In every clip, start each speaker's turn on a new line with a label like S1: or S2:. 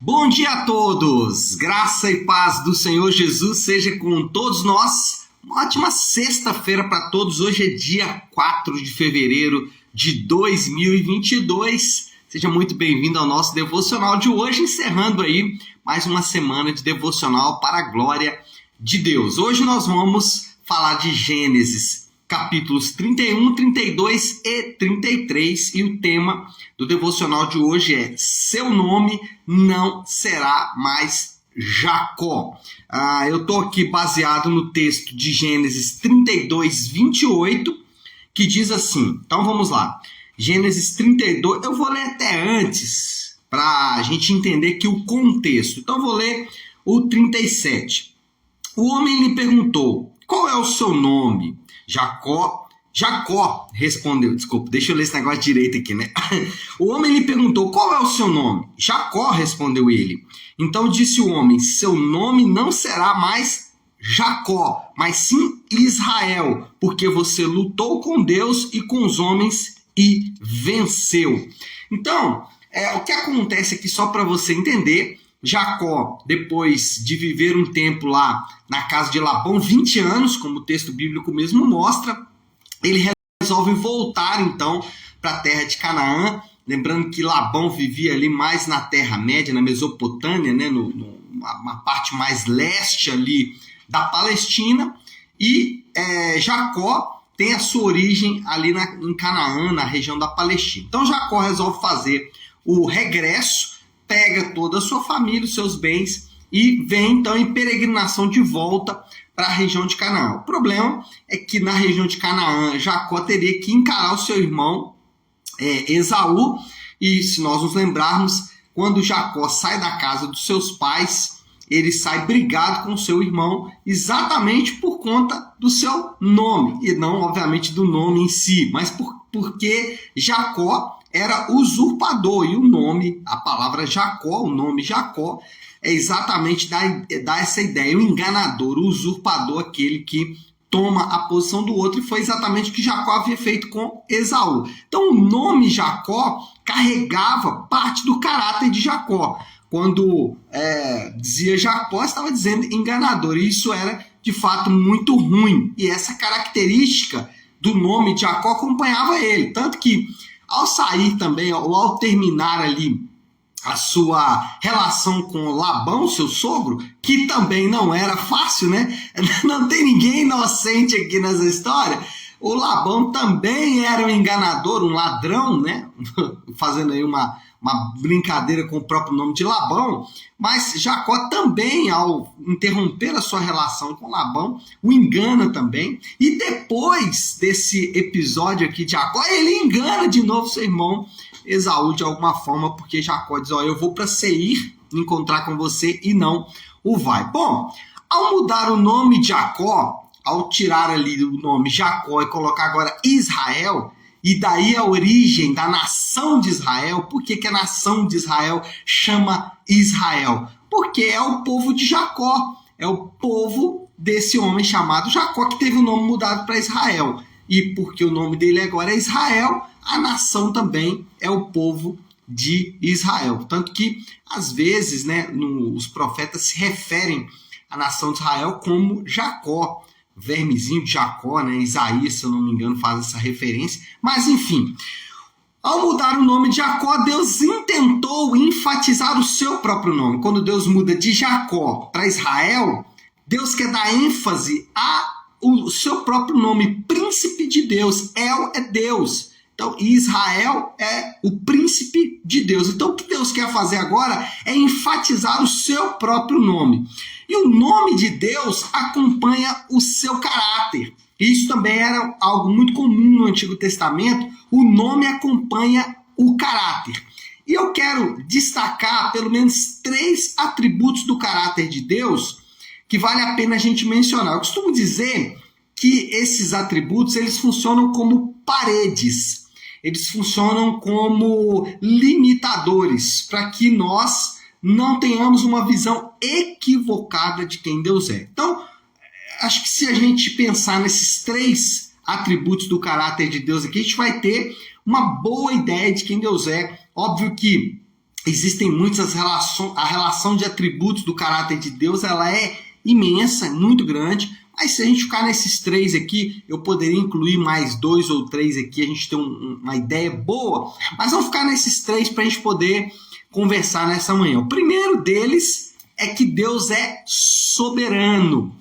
S1: Bom dia a todos! Graça e paz do Senhor Jesus seja com todos nós. Uma ótima sexta-feira para todos. Hoje é dia 4 de fevereiro de 2022. Seja muito bem-vindo ao nosso devocional de hoje, encerrando aí mais uma semana de devocional para a glória de Deus. Hoje nós vamos falar de Gênesis, capítulos 31, 32 e 33, e o tema do devocional de hoje é: seu nome não será mais Jacó. Eu estou aqui baseado no texto de Gênesis 32, 28, que diz assim. Então vamos lá. Gênesis 32, eu vou ler até antes, para a gente entender aqui o contexto. Então vou ler o 37. O homem lhe perguntou: qual é o seu nome? Jacó respondeu, desculpa, deixa eu ler esse negócio direito aqui, né? O homem lhe perguntou: qual é o seu nome? Jacó, respondeu ele. Então disse o homem: seu nome não será mais Jacó, mas sim Israel, porque você lutou com Deus e com os homens e venceu. Então, o que acontece aqui, só para você entender: Jacó, depois de viver um tempo lá na casa de Labão, 20 anos, como o texto bíblico mesmo mostra, ele resolve voltar então para a terra de Canaã. Lembrando que Labão vivia ali mais na Terra-média, na Mesopotâmia, né, uma parte mais leste ali da Palestina, e Jacó tem a sua origem ali em Canaã, na região da Palestina. Então Jacó resolve fazer o regresso, pega toda a sua família, os seus bens, e vem então em peregrinação de volta para a região de Canaã. O problema é que na região de Canaã, Jacó teria que encarar o seu irmão Esaú, e se nós nos lembrarmos, quando Jacó sai da casa dos seus pais, ele sai brigado com o seu irmão exatamente por conta do seu nome, e não obviamente do nome em si, mas porque Jacó era usurpador, e o nome, a palavra Jacó, o nome Jacó, é exatamente dá essa ideia, o enganador, o usurpador, aquele que toma a posição do outro, e foi exatamente o que Jacó havia feito com Esaú. Então o nome Jacó carregava parte do caráter de Jacó. Quando dizia Jacó, estava dizendo enganador, e isso era de fato muito ruim, e essa característica do nome de Jacó acompanhava ele, tanto que ao sair também, ou ao terminar ali a sua relação com Labão, seu sogro, que também não era fácil, né? Não tem ninguém inocente aqui nessa história. O Labão também era um enganador, um ladrão, né? Fazendo aí uma brincadeira com o próprio nome de Labão. Mas Jacó também, ao interromper a sua relação com Labão, o engana também. E depois desse episódio aqui de Jacó, ele engana de novo seu irmão Esaú de alguma forma, porque Jacó diz: eu vou para Seir encontrar com você, e não o vai. Bom, ao mudar o nome de Jacó, ao tirar ali o nome Jacó e colocar agora Israel, e daí a origem da nação de Israel. Por que a nação de Israel chama Israel? Porque é o povo de Jacó, é o povo desse homem chamado Jacó, que teve o nome mudado para Israel. E porque o nome dele agora é Israel, a nação também é o povo de Israel. Tanto que, às vezes, né, os profetas se referem à nação de Israel como Jacó, vermezinho de Jacó, né? Isaías, se eu não me engano, faz essa referência. Mas, enfim, ao mudar o nome de Jacó, Deus intentou enfatizar o seu próprio nome. Quando Deus muda de Jacó para Israel, Deus quer dar ênfase ao seu próprio nome, príncipe de Deus. El é Deus. Então, Israel é o príncipe de Deus. Então, o que Deus quer fazer agora é enfatizar o seu próprio nome. E o nome de Deus acompanha o seu caráter. Isso também era algo muito comum no Antigo Testamento. O nome acompanha o caráter. E eu quero destacar pelo menos 3 atributos do caráter de Deus que vale a pena a gente mencionar. Eu costumo dizer que esses atributos eles funcionam como paredes. Eles funcionam como limitadores para que nós não tenhamos uma visão equivocada de quem Deus é. Então, acho que se a gente pensar nesses 3 atributos do caráter de Deus aqui, a gente vai ter uma boa ideia de quem Deus é. Óbvio que existem muitas relações, a relação de atributos do caráter de Deus, ela é imensa, muito grande, mas se a gente ficar nesses 3 aqui, eu poderia incluir mais 2 ou 3 aqui, a gente tem uma ideia boa, mas vamos ficar nesses 3 para a gente poder conversar nessa manhã. O primeiro deles é que Deus é soberano.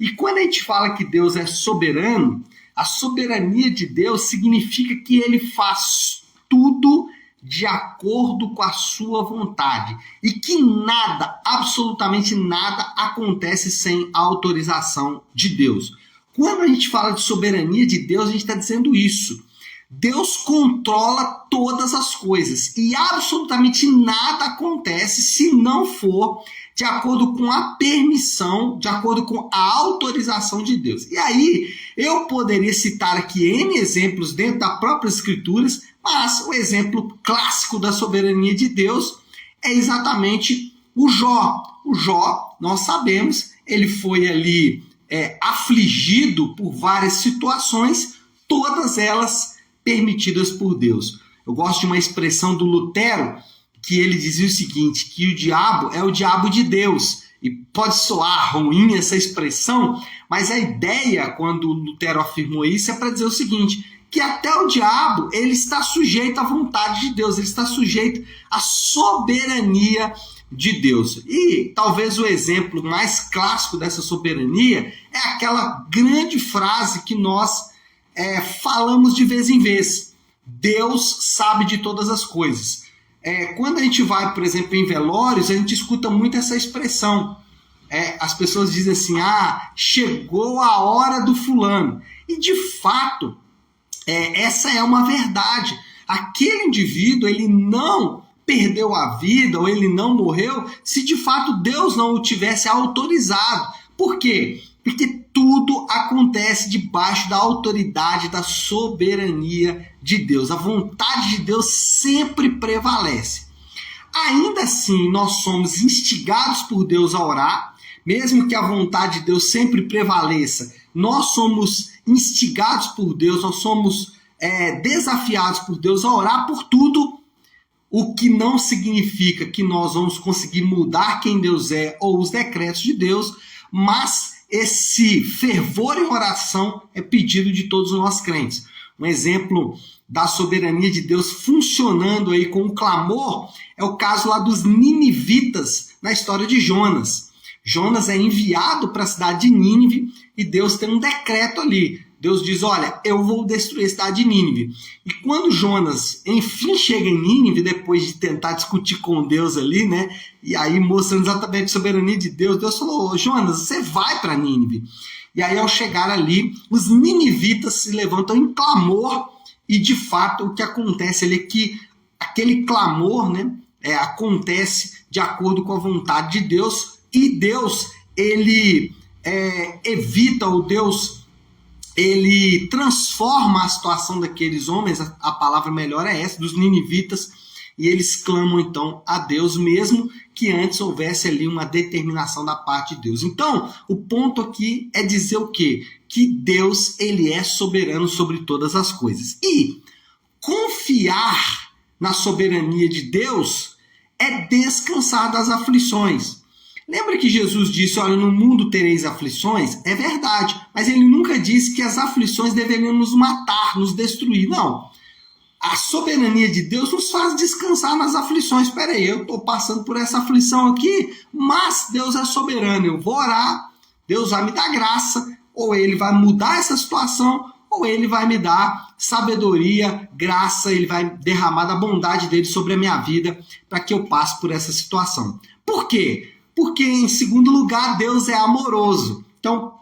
S1: E quando a gente fala que Deus é soberano, a soberania de Deus significa que ele faz tudo de acordo com a sua vontade e que nada, absolutamente nada, acontece sem a autorização de Deus. Quando a gente fala de soberania de Deus, a gente está dizendo isso. Deus controla todas as coisas e absolutamente nada acontece se não for de acordo com a permissão, de acordo com a autorização de Deus. E aí, eu poderia citar aqui N exemplos dentro das próprias Escrituras, mas o exemplo clássico da soberania de Deus é exatamente o Jó. O Jó, nós sabemos, ele foi ali afligido por várias situações, todas elas permitidas por Deus. Eu gosto de uma expressão do Lutero, que ele dizia o seguinte, que o diabo é o diabo de Deus. E pode soar ruim essa expressão, mas a ideia, quando Lutero afirmou isso, é para dizer o seguinte, que até o diabo ele está sujeito à vontade de Deus, ele está sujeito à soberania de Deus. E talvez o exemplo mais clássico dessa soberania é aquela grande frase que nós falamos de vez em vez. Deus sabe de todas as coisas. Quando a gente vai, por exemplo, em velórios, a gente escuta muito essa expressão. As pessoas dizem assim, chegou a hora do fulano. E de fato, essa é uma verdade. Aquele indivíduo, ele não perdeu a vida ou ele não morreu se de fato Deus não o tivesse autorizado. Por quê? Porque tudo acontece debaixo da autoridade, da soberania de Deus. A vontade de Deus sempre prevalece. Ainda assim, nós somos instigados por Deus a orar, mesmo que a vontade de Deus sempre prevaleça. Nós somos instigados por Deus, nós somos desafiados por Deus a orar por tudo, o que não significa que nós vamos conseguir mudar quem Deus é ou os decretos de Deus, mas esse fervor em oração é pedido de todos nós crentes. Um exemplo da soberania de Deus funcionando aí com o clamor é o caso lá dos ninivitas na história de Jonas. Jonas é enviado para a cidade de Nínive e Deus tem um decreto ali. Deus diz, olha, eu vou destruir a cidade de Nínive. E quando Jonas, enfim, chega em Nínive, depois de tentar discutir com Deus ali, né? E aí mostrando exatamente a soberania de Deus, Deus falou, Jonas, você vai para Nínive. E aí ao chegar ali, os ninivitas se levantam em clamor e de fato o que acontece ali é que aquele clamor, né, acontece de acordo com a vontade de Deus e Deus, ele evita, ou Deus, ele transforma a situação daqueles homens, a palavra melhor é essa, dos ninivitas, e eles clamam então a Deus, mesmo que antes houvesse ali uma determinação da parte de Deus. Então, o ponto aqui é dizer o quê? Que Deus, ele é soberano sobre todas as coisas. E confiar na soberania de Deus é descansar das aflições. Lembra que Jesus disse, olha, no mundo tereis aflições? É verdade, mas ele nunca disse que as aflições deveriam nos matar, nos destruir. Não. A soberania de Deus nos faz descansar nas aflições. Espera aí, eu estou passando por essa aflição aqui, mas Deus é soberano. Eu vou orar, Deus vai me dar graça, ou ele vai mudar essa situação, ou ele vai me dar sabedoria, graça, ele vai derramar da bondade dele sobre a minha vida para que eu passe por essa situação. Por quê? Porque, em segundo lugar, Deus é amoroso. Então,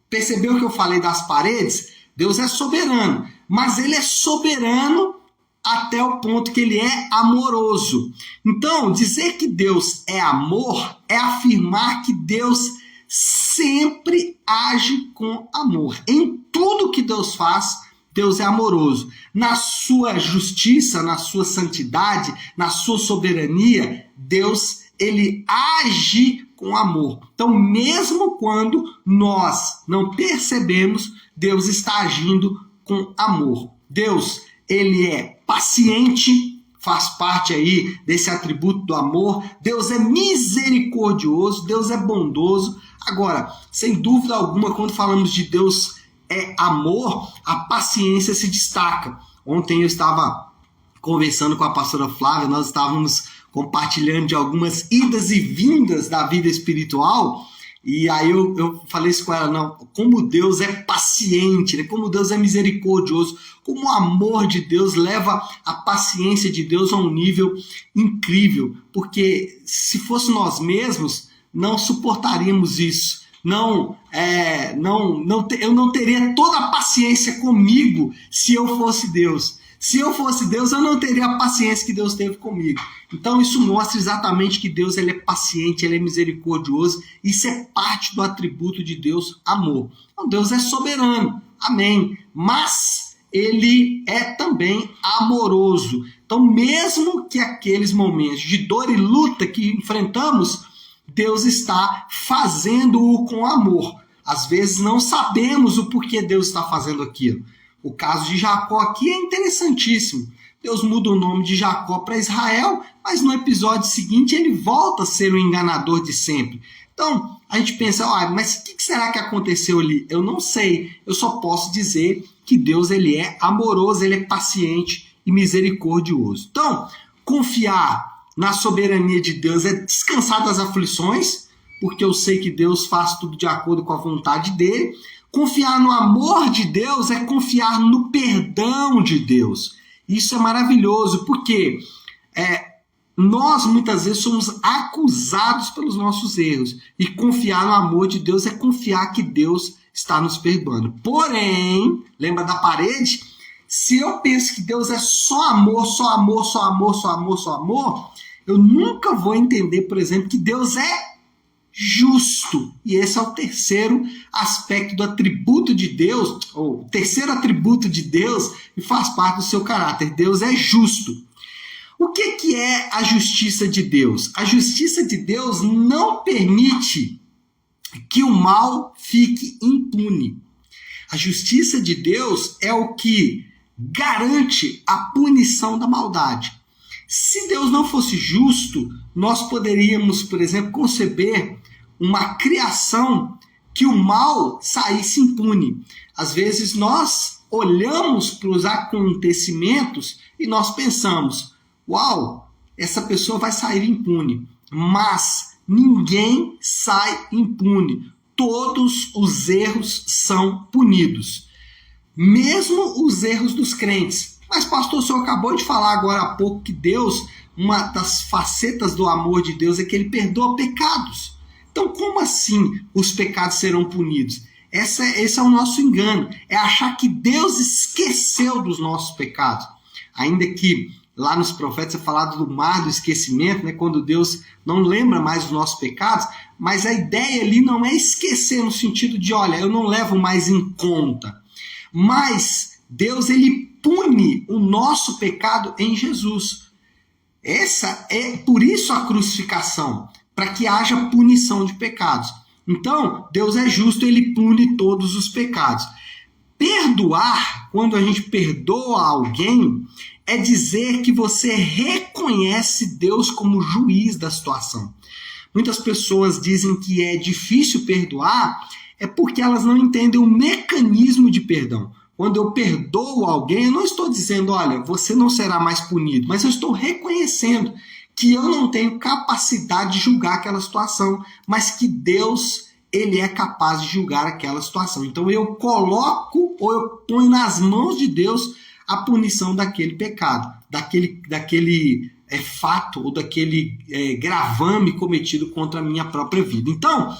S1: percebeu que eu falei das paredes? Deus é soberano, mas ele é soberano até o ponto que ele é amoroso. Então, dizer que Deus é amor é afirmar que Deus sempre age com amor. Em tudo que Deus faz, Deus é amoroso. Na sua justiça, na sua santidade, na sua soberania, Deus, ele age com amor. Então, mesmo quando nós não percebemos, Deus está agindo com amor. Deus, ele é paciente, faz parte aí desse atributo do amor. Deus é misericordioso, Deus é bondoso. Agora, sem dúvida alguma, quando falamos de Deus é amor, a paciência se destaca. Ontem eu estava conversando com a pastora Flávia, nós estávamos compartilhando de algumas idas e vindas da vida espiritual, e aí eu falei isso com ela, não, como Deus é paciente, né? Como Deus é misericordioso, como o amor de Deus leva a paciência de Deus a um nível incrível, porque se fosse nós mesmos, não suportaríamos isso. Eu não teria toda a paciência comigo se eu fosse Deus. Se eu fosse Deus, eu não teria a paciência que Deus teve comigo. Então isso mostra exatamente que Deus ele é paciente, ele é misericordioso. Isso é parte do atributo de Deus, amor. Então Deus é soberano, amém. Mas ele é também amoroso. Então mesmo que aqueles momentos de dor e luta que enfrentamos, Deus está fazendo-o com amor. Às vezes não sabemos o porquê Deus está fazendo aquilo. O caso de Jacó aqui é interessantíssimo. Deus muda o nome de Jacó para Israel, mas no episódio seguinte ele volta a ser o enganador de sempre. Então, a gente pensa, mas o que será que aconteceu ali? Eu não sei, eu só posso dizer que Deus ele é amoroso, ele é paciente e misericordioso. Então, confiar na soberania de Deus é descansar das aflições, porque eu sei que Deus faz tudo de acordo com a vontade dele. Confiar no amor de Deus é confiar no perdão de Deus. Isso é maravilhoso, porque nós muitas vezes somos acusados pelos nossos erros. E confiar no amor de Deus é confiar que Deus está nos perdoando. Porém, lembra da parede? Se eu penso que Deus é só amor, só amor, só amor, só amor, só amor, eu nunca vou entender, por exemplo, que Deus é justo. E esse é o terceiro aspecto do atributo de Deus, ou o terceiro atributo de Deus, e faz parte do seu caráter. Deus é justo. O que é a justiça de Deus? A justiça de Deus não permite que o mal fique impune. A justiça de Deus é o que garante a punição da maldade. Se Deus não fosse justo, nós poderíamos, por exemplo, conceber uma criação que o mal saísse impune. Às vezes nós olhamos para os acontecimentos e nós pensamos, uau, essa pessoa vai sair impune. Mas ninguém sai impune. Todos os erros são punidos. Mesmo os erros dos crentes. Mas, pastor, o senhor acabou de falar agora há pouco que Deus, uma das facetas do amor de Deus é que ele perdoa pecados. Então, como assim os pecados serão punidos? Esse é o nosso engano. É achar que Deus esqueceu dos nossos pecados. Ainda que lá nos profetas é falado do mar do esquecimento, né, quando Deus não lembra mais dos nossos pecados, mas a ideia ali não é esquecer no sentido de, olha, eu não levo mais em conta. Mas Deus, ele pune o nosso pecado em Jesus. Essa é por isso a crucificação, para que haja punição de pecados. Então, Deus é justo, ele pune todos os pecados. Perdoar, quando a gente perdoa alguém, é dizer que você reconhece Deus como juiz da situação. Muitas pessoas dizem que é difícil perdoar, é porque elas não entendem o mecanismo de perdão. Quando eu perdoo alguém, eu não estou dizendo, olha, você não será mais punido, mas eu estou reconhecendo que eu não tenho capacidade de julgar aquela situação, mas que Deus, ele é capaz de julgar aquela situação. Então eu coloco ou eu ponho nas mãos de Deus a punição daquele pecado, daquele fato ou daquele gravame cometido contra a minha própria vida. Então,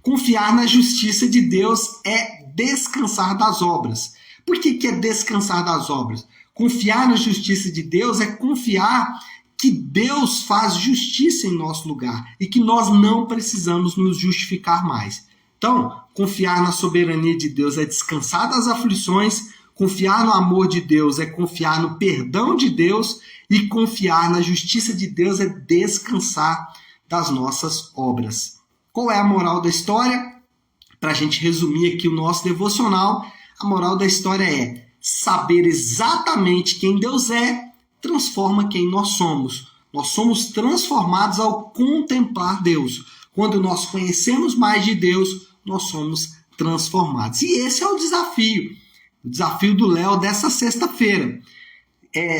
S1: confiar na justiça de Deus é descansar das obras. Por que é descansar das obras? Confiar na justiça de Deus é confiar que Deus faz justiça em nosso lugar e que nós não precisamos nos justificar mais. Então, confiar na soberania de Deus é descansar das aflições, confiar no amor de Deus é confiar no perdão de Deus e confiar na justiça de Deus é descansar das nossas obras. Qual é a moral da história? Para a gente resumir aqui o nosso devocional, a moral da história é saber exatamente quem Deus é, transforma quem nós somos. Nós somos transformados ao contemplar Deus. Quando nós conhecemos mais de Deus, nós somos transformados. E esse é o desafio do Léo dessa sexta-feira.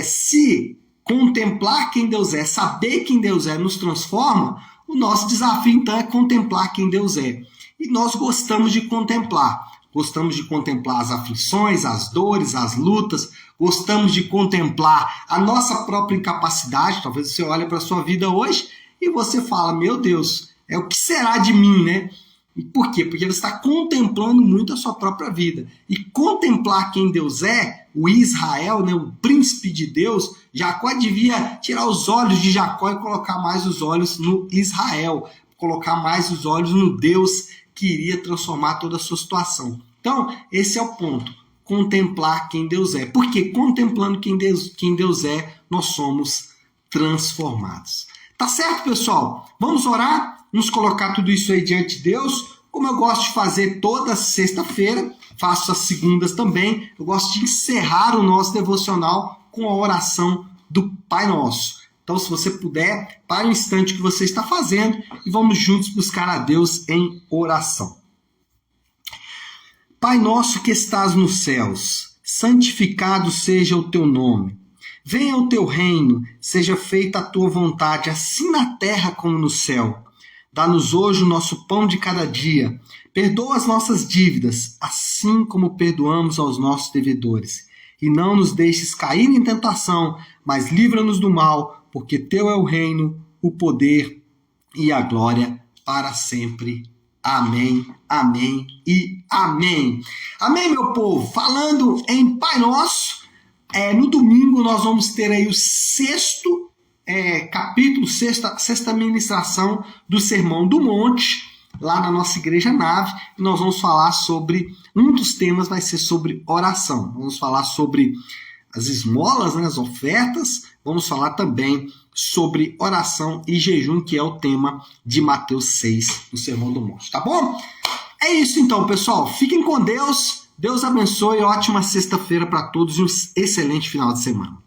S1: Se contemplar quem Deus é, saber quem Deus é, nos transforma, o nosso desafio então é contemplar quem Deus é. E nós gostamos de contemplar. Gostamos de contemplar as aflições, as dores, as lutas. Gostamos de contemplar a nossa própria incapacidade. Talvez você olhe para a sua vida hoje e você fala, meu Deus, o que será de mim, né? E por quê? Porque você está contemplando muito a sua própria vida. E contemplar quem Deus é, o Israel, né, o príncipe de Deus, Jacó devia tirar os olhos de Jacó e colocar mais os olhos no Israel. Colocar mais os olhos no Deus que iria transformar toda a sua situação. Então, esse é o ponto. Contemplar quem Deus é. Porque contemplando quem Deus é, nós somos transformados. Tá certo, pessoal? Vamos orar? Vamos colocar tudo isso aí diante de Deus, como eu gosto de fazer toda sexta-feira, faço as segundas também, eu gosto de encerrar o nosso devocional com a oração do Pai Nosso. Então, se você puder, pare um instante o que você está fazendo e vamos juntos buscar a Deus em oração. Pai nosso que estás nos céus, santificado seja o teu nome. Venha o teu reino, seja feita a tua vontade, assim na terra como no céu. Dá-nos hoje o nosso pão de cada dia. Perdoa as nossas dívidas, assim como perdoamos aos nossos devedores. E não nos deixes cair em tentação, mas livra-nos do mal, porque teu é o reino, o poder e a glória para sempre. Amém, amém e amém. Amém, meu povo? Falando em Pai Nosso, no domingo nós vamos ter aí o sexto capítulo, sexta ministração do Sermão do Monte, lá na nossa Igreja Nave, e nós vamos falar sobre, um dos temas vai ser sobre oração. Vamos falar sobre as esmolas, né, as ofertas, vamos falar também sobre oração e jejum, que é o tema de Mateus 6, no Sermão do Monte, tá bom? É isso então, pessoal. Fiquem com Deus. Deus abençoe. Ótima sexta-feira para todos e um excelente final de semana.